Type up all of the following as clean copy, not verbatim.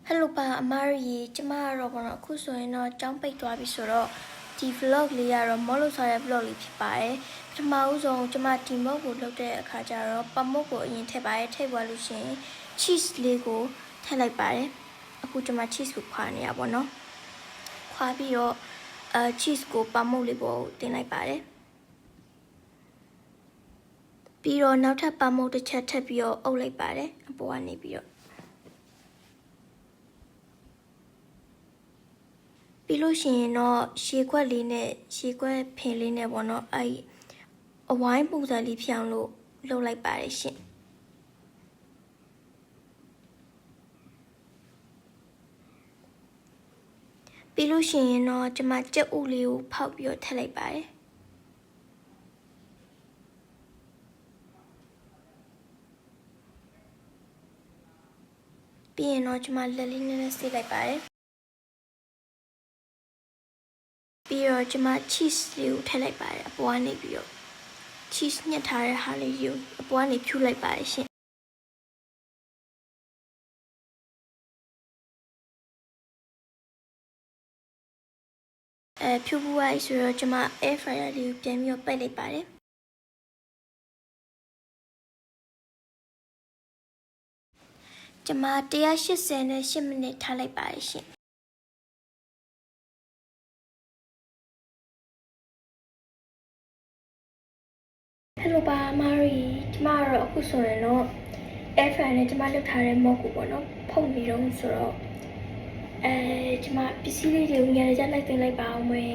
Hello ပါအမားရီကျမကတော့ဘောနော်အခုဆိုရင်တော့ကျောင်းပိတ်သွားပြီဆိုတော့ဒီ vlog လေးကတော့မော်လို့ဆိုတဲ့ vlog လေးဖြစ်ပါတယ်ပထမဦးဆုံးကျမဒီမုတ်ကိုလုပ်တဲ့အခါကျတော့ပမုတ်ကိုအရင်ထည့်ပါတယ်ထည့်သွားလို့ရှိရင် cheese လေးကိုထည့်လိုက်ပါတယ်အခုကျမ cheese ကိုခွာနေရပါတော့ခွာပြီးတော့cheese ကိုပမုတ်လေးပေါ်တင်လိုက်ပါတယ်ပြီးတော့နောက်ထပ်ပမုတ်တစ်ချက်ထပ်ပြီးတော့အုပ်လိုက်ပါတယ်အပေါ်ကနေပြီးတော့ပြီးလို့ရှိရင်တော့ရှည်ခွက်လေးနဲ့ရှည်ခွက်ဖင်လေးနဲ့ပေါ့နော်အဲ့အဝိုင်းပုံစံလေးဖြစ်အောင်လို့လုပ်လိုက်ပါတယ်ရှင်ပြီးလို့ရှိရင်တော့ကျွန်မကြက်ဥလေးကိုဖောက်ပြီးတော့ထည့်လိုက်ပါတယ်ပြီးရင်တော့ကျွန်မလက်လေးနဲ့ဆေးလိုက်ပါတယ်ပြီးတော့ကျွန်မ cheese လေးကိုထည့်လိုက်ပါတယ်အပေါ်ကနေပြီးတော့ cheese ညှက်ထားတဲ့ဟာလေးကိုအပေါ်ကနေဖြူလိုက်ပါတယ်ရှင်ဖြူဖို့ရဆိုတော့ကျွန်မ air fryer လေးကိုပြန်ပြီးတော့ပိတ်လိုက်ပါတယ်ကျွန်မ180နဲ့8မိနစ်ထားလိုက်ပါတယ်ရှင်Hello ပါမာရီကျမကတော့အခုဆိုရင်တော့ air fryer နဲ့ကျမလုပ်ထားတဲ့မော့ကိုပေါ့နော်ဖုတ်နေတော့ဆိုတော့ကျမပစ္စည်းလေးတွေကိုညနေကျလိုက်တင်လိုက်ပါအောင်မယ်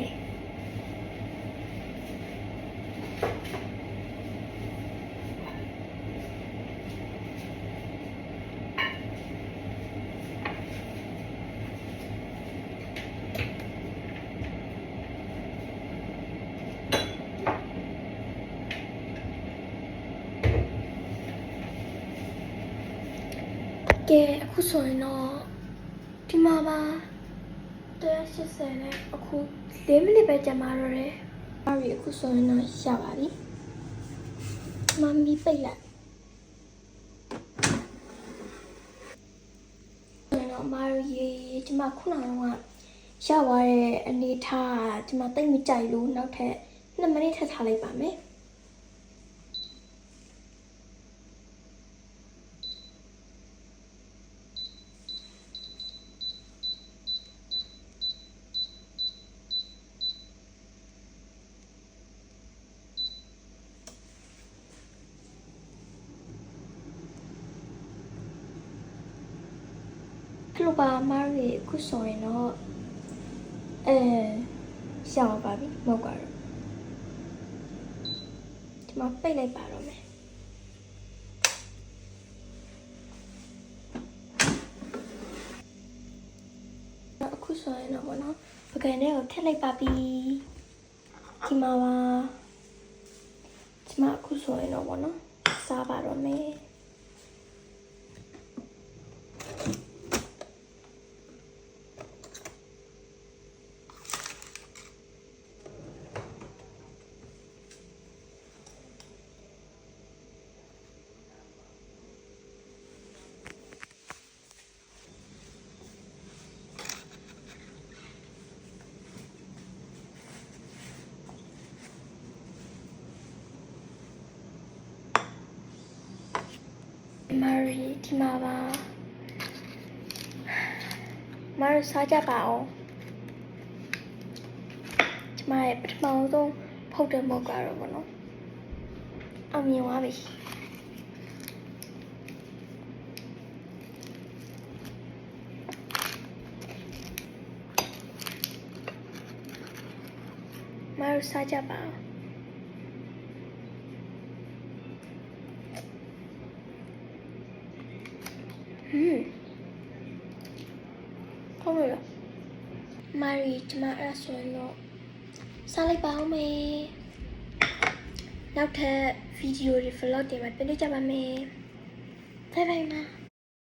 ကဲအခုဆိုရင်တော့ဒီမှာပါ180နဲ့အခု4မိနစ်ပဲကြာမှာတော့တယ်။မာရီအခုဆိုရင်တော့ရပါပြီ။မမီပိတ်လိုက်။ဆိုတော့မာရီဒီမှာခုနကရသွားတဲ့အနေထားဒီမှာတိတ်မကြိုက်လို့နောက်ထပ်2မိနစ်ထပ်ထားလိုက်ပါမယ်။Hello ပါမာရီအခုဆိုရင်တော့ရှောင်းပါပြီမဟုတ်ကတော့ဒီမှာပိတ်လိုက်ပါတော့မယ်အခုဆိုရင်တော့ဘောနော်ပကံထဲကိုထည့်လိုက်ပါပြီဒီမှာပါဒီမှာအခုဆိုရင်တော့ဘောနော်စားပါတော့မယ်မာရီဒီမှာပါမာရီစားကြပါအောင်ဒီမှာပထမဆုံးဖုတ်တဲ့မောက်ကတော့ဘောနော်အောင်မြင်သွားပြီမာရီစားကြပါအောင်ဟုတ်လို့မာရီကျမအဲ့ဆိုရင်တော့စားလိုက်ပါဦးမယ်နောက်ထပ်ဗီဒီယိုတွေ vlog တွေမှာပြန်တွေ့ကြပါမယ်ဘိုင်ဘိုင်ပါ